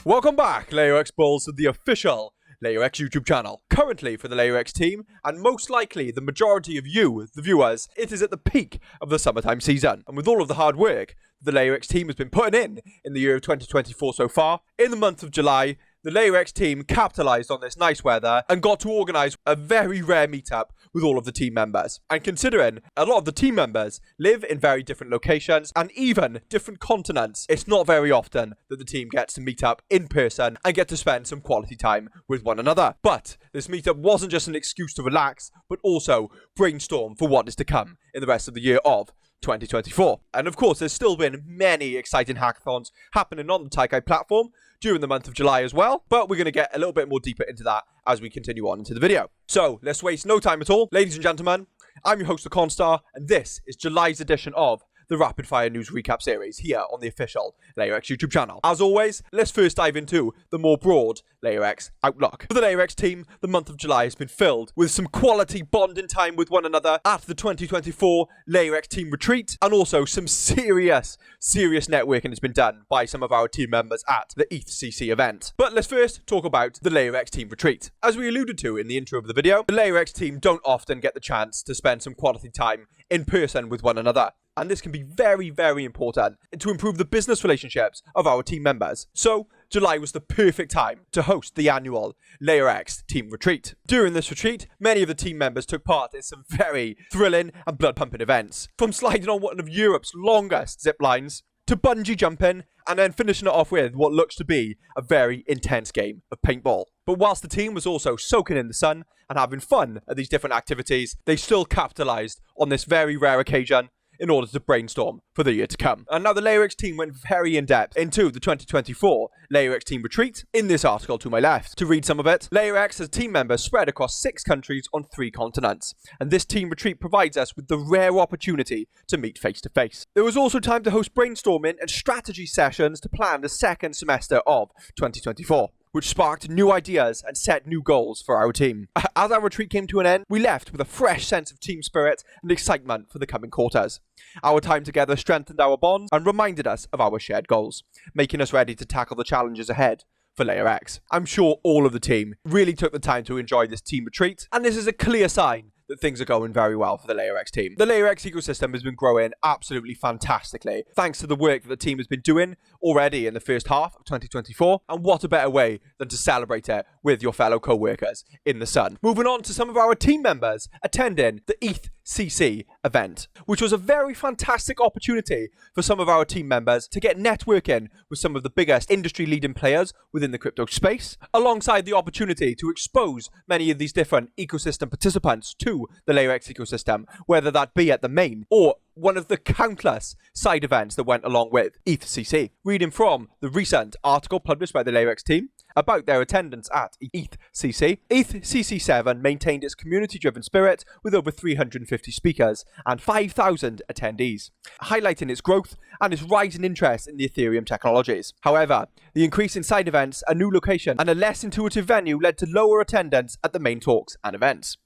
Welcome back, LayerX Bulls, to the official LayerX YouTube channel. Currently, for the LayerX team, and most likely the majority of you, the viewers, it is at the peak of the summertime season. And with all of the hard work the LayerX team has been putting in the year of 2024 so far, in the month of July, the LayerX team capitalised on this nice weather and got to organise a very rare meetup with all of the team members. And considering a lot of the team members live in very different locations and even different continents, it's not very often that the team gets to meet up in person and get to spend some quality time with one another. But this meetup wasn't just an excuse to relax, but also brainstorm for what is to come in the rest of the year of 2024. And of course, there's still been many exciting hackathons happening on the Taikai platform during the month of July as well, but we're going to get a little bit more deeper into that as we continue on into the video. So let's waste no time at all. Ladies and gentlemen, I'm your host, the Constar, and this is July's edition of the Rapid Fire News Recap series here on the official LayerX YouTube channel. As always, let's first dive into the more broad LayerX outlook. For the LayerX team, the month of July has been filled with some quality bonding time with one another at the 2024 LayerX team retreat, and also some serious networking has been done by some of our team members at the ETHCC event. But let's first talk about the LayerX team retreat. As we alluded to in the intro of the video, the LayerX team don't often get the chance to spend some quality time in person with one another. And this can be very, very important to improve the business relationships of our team members. So, July was the perfect time to host the annual LayerX team retreat. During this retreat, many of the team members took part in some very thrilling and blood-pumping events. From sliding on one of Europe's longest zip lines, to bungee jumping, and then finishing it off with what looks to be a very intense game of paintball. But whilst the team was also soaking in the sun and having fun at these different activities, they still capitalised on this very rare occasion in order to brainstorm for the year to come. And now the LayerX team went very in-depth into the 2024 LayerX team retreat in this article to my left. To read some of it, LayerX has team members spread across 6 countries on 3 continents, and this team retreat provides us with the rare opportunity to meet face-to-face. There was also time to host brainstorming and strategy sessions to plan the second semester of 2024. Which sparked new ideas and set new goals for our team. As our retreat came to an end, we left with a fresh sense of team spirit and excitement for the coming quarters. Our time together strengthened our bonds and reminded us of our shared goals, making us ready to tackle the challenges ahead for LayerX. I'm sure all of the team really took the time to enjoy this team retreat, and this is a clear sign that things are going very well for the LayerX team. The LayerX ecosystem has been growing absolutely fantastically, thanks to the work that the team has been doing already in the first half of 2024, and what a better way than to celebrate it with your fellow co-workers in the sun. Moving on to some of our team members attending the ETHCC event, which was a very fantastic opportunity for some of our team members to get networking with some of the biggest industry-leading players within the crypto space, alongside the opportunity to expose many of these different ecosystem participants to the LayerX ecosystem, whether that be at the main or one of the countless side events that went along with ETHCC. Reading from the recent article published by the LayerX team about their attendance at ETHCC, ETHCC 7 maintained its community-driven spirit with over 350 speakers and 5,000 attendees, highlighting its growth and its rising interest in the Ethereum technologies. However, the increase in side events, a new location, and a less intuitive venue led to lower attendance at the main talks and events.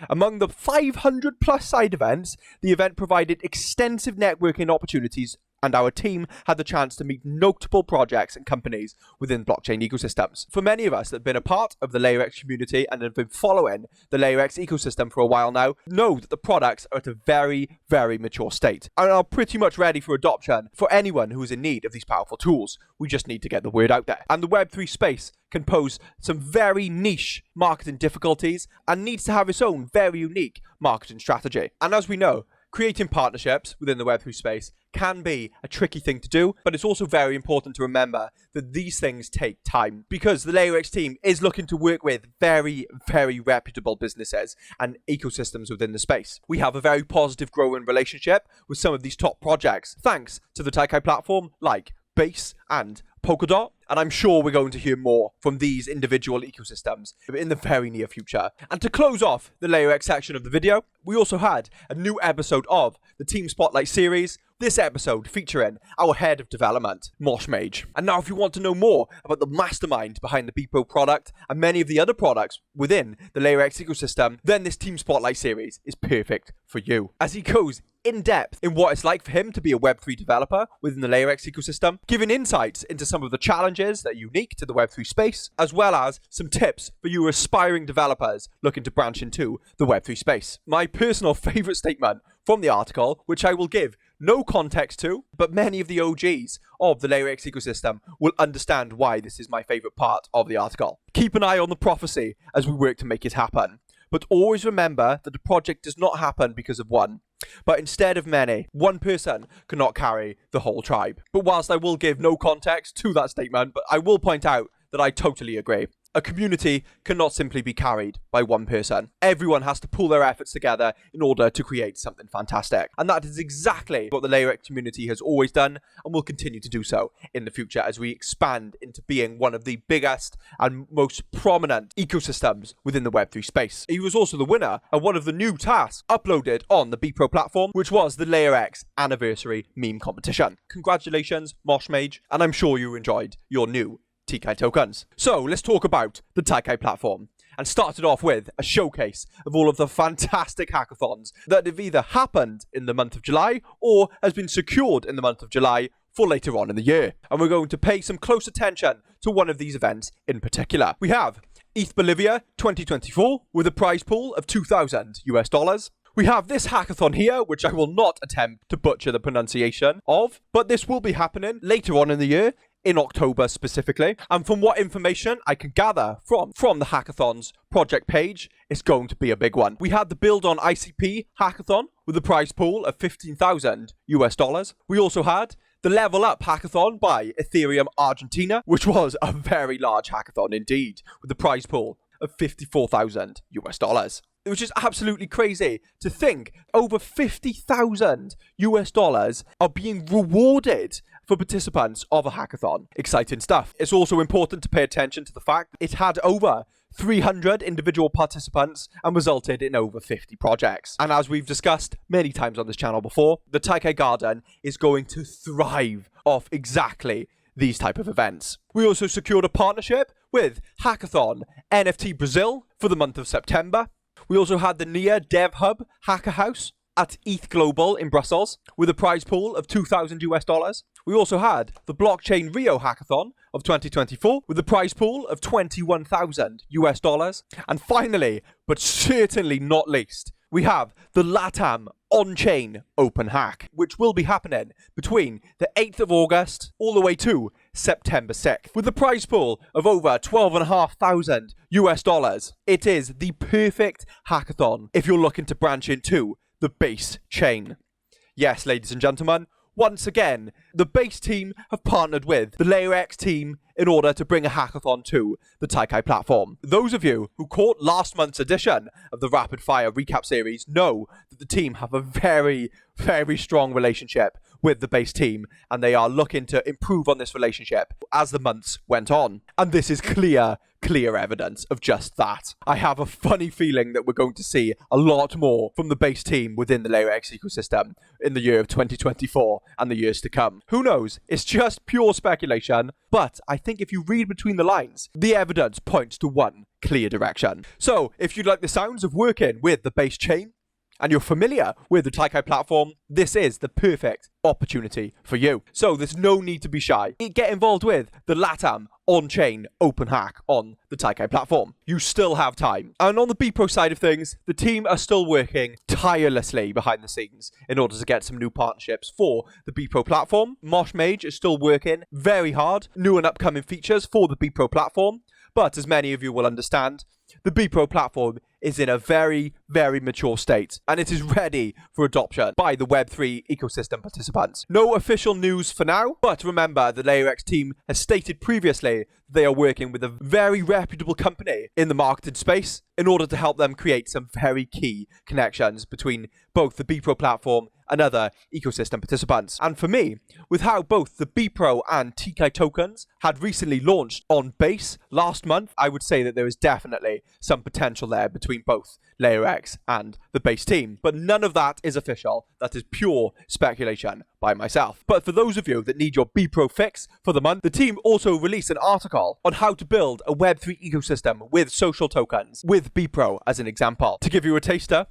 Among the 500 plus side events, the event provided extensive networking opportunities, and our team had the chance to meet notable projects and companies within blockchain ecosystems. For many of us that have been a part of the LayerX community and have been following the LayerX ecosystem for a while now, know that the products are at a very, very mature state and are pretty much ready for adoption for anyone who is in need of these powerful tools. We just need to get the word out there. And the Web3 space can pose some very niche marketing difficulties and needs to have its own very unique marketing strategy. And as we know, creating partnerships within the Web3 space can be a tricky thing to do, but it's also very important to remember that these things take time, because the LayerX team is looking to work with very, very reputable businesses and ecosystems within the space. We have a very positive growing relationship with some of these top projects, thanks to the Taikai platform like Base and Polkadot, and I'm sure we're going to hear more from these individual ecosystems in the very near future. And to close off the LayerX section of the video, we also had a new episode of the Team Spotlight series, this episode featuring our head of development, Mosh Mage. And now if you want to know more about the mastermind behind the BPO product and many of the other products within the LayerX ecosystem, then this Team Spotlight series is perfect for you, as he goes in depth in what it's like for him to be a Web3 developer within the LayerX ecosystem, giving insights into some of the challenges that are unique to the Web3 space, as well as some tips for you aspiring developers looking to branch into the Web3 space. My personal favorite statement from the article, which I will give no context to, but many of the OGs of the LayerX ecosystem will understand why this is my favorite part of the article. Keep an eye on the prophecy as we work to make it happen. But always remember that the project does not happen because of one, but instead of many. One person cannot carry the whole tribe. But whilst I will give no context to that statement, but I will point out that I totally agree. A community cannot simply be carried by one person. Everyone has to pull their efforts together in order to create something fantastic. And that is exactly what the LayerX community has always done and will continue to do so in the future as we expand into being one of the biggest and most prominent ecosystems within the Web3 space. He was also the winner of one of the new tasks uploaded on the BPro platform, which was the LayerX anniversary meme competition. Congratulations, Mosh Mage, and I'm sure you enjoyed your new TK tokens. So let's talk about the TK platform, and started off with a showcase of all of the fantastic hackathons that have either happened in the month of July or has been secured in the month of July for later on in the year. And we're going to pay some close attention to one of these events in particular. We have ETH Bolivia 2024 with a prize pool of $2,000. We have this hackathon here, which I will not attempt to butcher the pronunciation of, but this will be happening later on in the year, in October specifically. And from what information I can gather from the hackathon's project page, it's going to be a big one. We had the Build on ICP hackathon with a prize pool of $15,000. We also had the Level Up hackathon by Ethereum Argentina, which was a very large hackathon indeed, with a prize pool of $54,000. Which is absolutely crazy to think over $50,000 are being rewarded for participants of a hackathon. Exciting stuff. It's also important to pay attention to the fact it had over 300 individual participants and resulted in over 50 projects. And as we've discussed many times on this channel before, the TK Garden is going to thrive off exactly these type of events. We also secured a partnership with Hackathon NFT Brazil for the month of September. We also had the NIA Dev Hub Hacker House at ETH Global in Brussels with a prize pool of $2,000. We also had the Blockchain Rio Hackathon of 2024 with a prize pool of $21,000. And finally, but certainly not least, we have the LATAM on-chain open hack, which will be happening between the 8th of August all the way to September 6th, with a prize pool of over $12,500. It is the perfect hackathon if you're looking to branch into the base chain. Yes, ladies and gentlemen, once again, the base team have partnered with the LayerX team in order to bring a hackathon to the TK platform. Those of you who caught last month's edition of the Rapid Fire Recap series know that the team have a very, very strong relationship with the base team, and they are looking to improve on this relationship as the months went on. And this is clear evidence of just that. I have a funny feeling that we're going to see a lot more from the base team within the LayerX ecosystem in the year of 2024 and the years to come. Who knows? It's just pure speculation, but I think if you read between the lines, the evidence points to one clear direction. So if you'd like the sounds of working with the base chain, and you're familiar with the TK platform, this is the perfect opportunity for you. So there's no need to be shy. Get involved with the LATAM on-chain open hack on the TK platform. You still have time. And on the BPro side of things, the team are still working tirelessly behind the scenes in order to get some new partnerships for the BPro platform. Mosh Mage is still working very hard, new and upcoming features for the BPro platform. But as many of you will understand, the BPro platform is in a very, very mature state, and it is ready for adoption by the Web3 ecosystem participants. No official news for now, but remember the LayerX team has stated previously that they are working with a very reputable company in the marketed space in order to help them create some very key connections between both the BPro platform and other ecosystem participants. And for me, with how both the BPro and TK tokens had recently launched on Base last month, I would say that there is definitely some potential there between both LayerX and the Base team. But none of that is official. That is pure speculation by myself. But for those of you that need your BPro fix for the month, the team also released an article on how to build a Web3 ecosystem with social tokens, with BPro as an example. To give you a taster,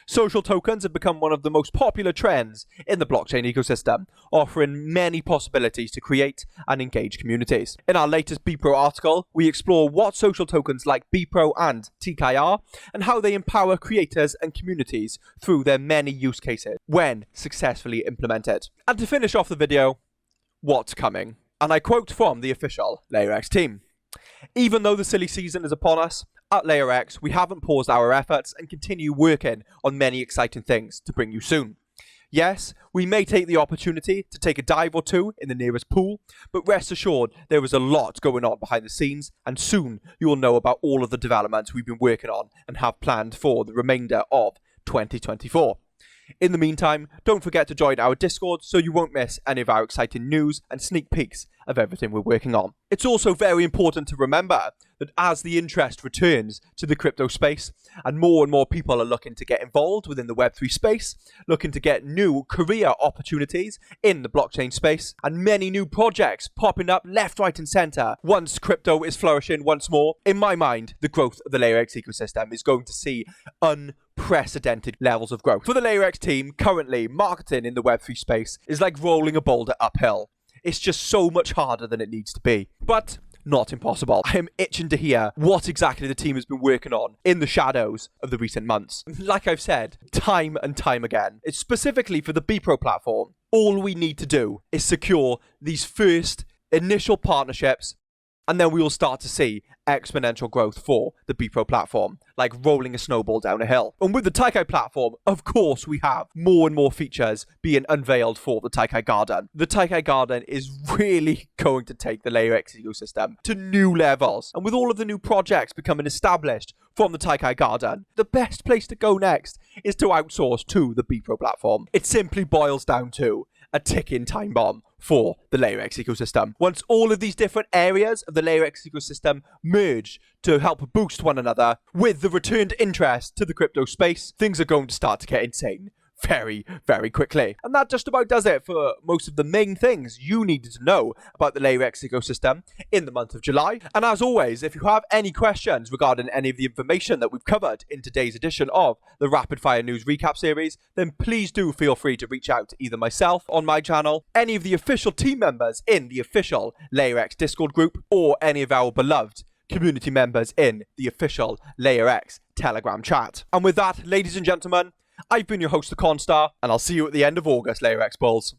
Social tokens have become one of the most popular trends in the blockchain ecosystem, offering many possibilities to create and engage communities. In our latest BPro article, we explore what social tokens like BPro and TKI are, and how they empower creators and communities through their many use cases when successfully implemented. And to finish off the video, what's coming? And I quote from the official LayerX team. Even though the silly season is upon us, at LayerX, we haven't paused our efforts and continue working on many exciting things to bring you soon. Yes, we may take the opportunity to take a dive or two in the nearest pool, but rest assured there is a lot going on behind the scenes, and soon you will know about all of the developments we've been working on and have planned for the remainder of 2024. In the meantime, don't forget to join our Discord so you won't miss any of our exciting news and sneak peeks of everything we're working on. It's also very important to remember that as the interest returns to the crypto space and more people are looking to get involved within the Web3 space, looking to get new career opportunities in the blockchain space, and many new projects popping up left, right and center once crypto is flourishing once more, in my mind, the growth of the LayerX ecosystem is going to see unprecedented levels of growth. For the LayerX team, currently marketing in the Web3 space is like rolling a boulder uphill. It's just so much harder than it needs to be. But not impossible. I am itching to hear what exactly the team has been working on in the shadows of the recent months. Like I've said, time and time again, it's specifically for the BPro platform. All we need to do is secure these first initial partnerships, and then we will start to see exponential growth for the BPro platform, like rolling a snowball down a hill. And with the Taikai platform, of course, we have more and more features being unveiled for the Taikai Garden. The Taikai Garden is really going to take the LayerX ecosystem to new levels. And with all of the new projects becoming established from the Taikai Garden, the best place to go next is to outsource to the BPro platform. It simply boils down to a ticking time bomb for the LayerX ecosystem. Once all of these different areas of the LayerX ecosystem merge to help boost one another with the returned interest to the crypto space, things are going to start to get insane very, very quickly. And that just about does it for most of the main things you needed to know about the LayerX ecosystem in the month of July. And as always, if you have any questions regarding any of the information that we've covered in today's edition of the Rapid Fire News Recap series, then please do feel free to reach out to either myself on my channel, any of the official team members in the official LayerX Discord group, or any of our beloved community members in the official LayerX Telegram chat. And with that, ladies and gentlemen, I've been your host, the Constar, and I'll see you at the end of August, LayerX Bulls.